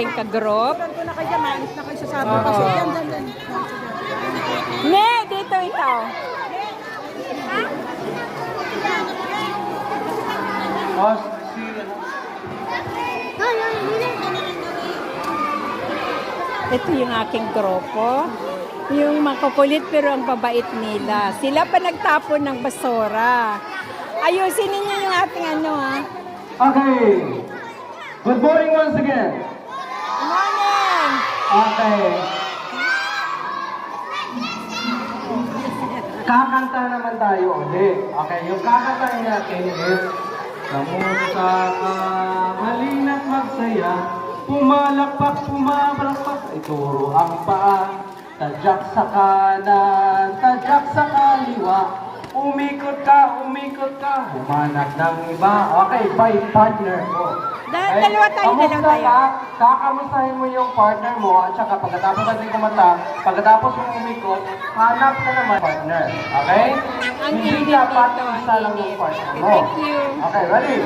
aking kagroup. Ito na kayo, maalis na kayo sa sabi. Oo. Kasi yan. Ne, dito ito. Ito yung aking grupo. Yung makukulit pero ang babait nila. Sila pa nagtapon ng basura. Ayusin ninyo yung ating ano ha. Okay. Good morning once again. Good morning! Okay. Kakanta naman tayo ulit. Okay, yung kakantahin natin is Kamusta ka, halina't magsaya, pumalakpak, pumabalakpak, ituro ang paa, tadyak sa kanan, tadyak sa kaliwa, umikot ka, humanap ng iba. Okay, by partner ko. Dalawa tayo. Kakamustahin mo yung partner mo at saka pagkatapos natin kumanta, pagkatapos mo umikot, hanap ka naman partner. Okay? Ang Hindi init dapat dito, ang isa lang yung init. partner Okay, mo. thank you. Okay, ready?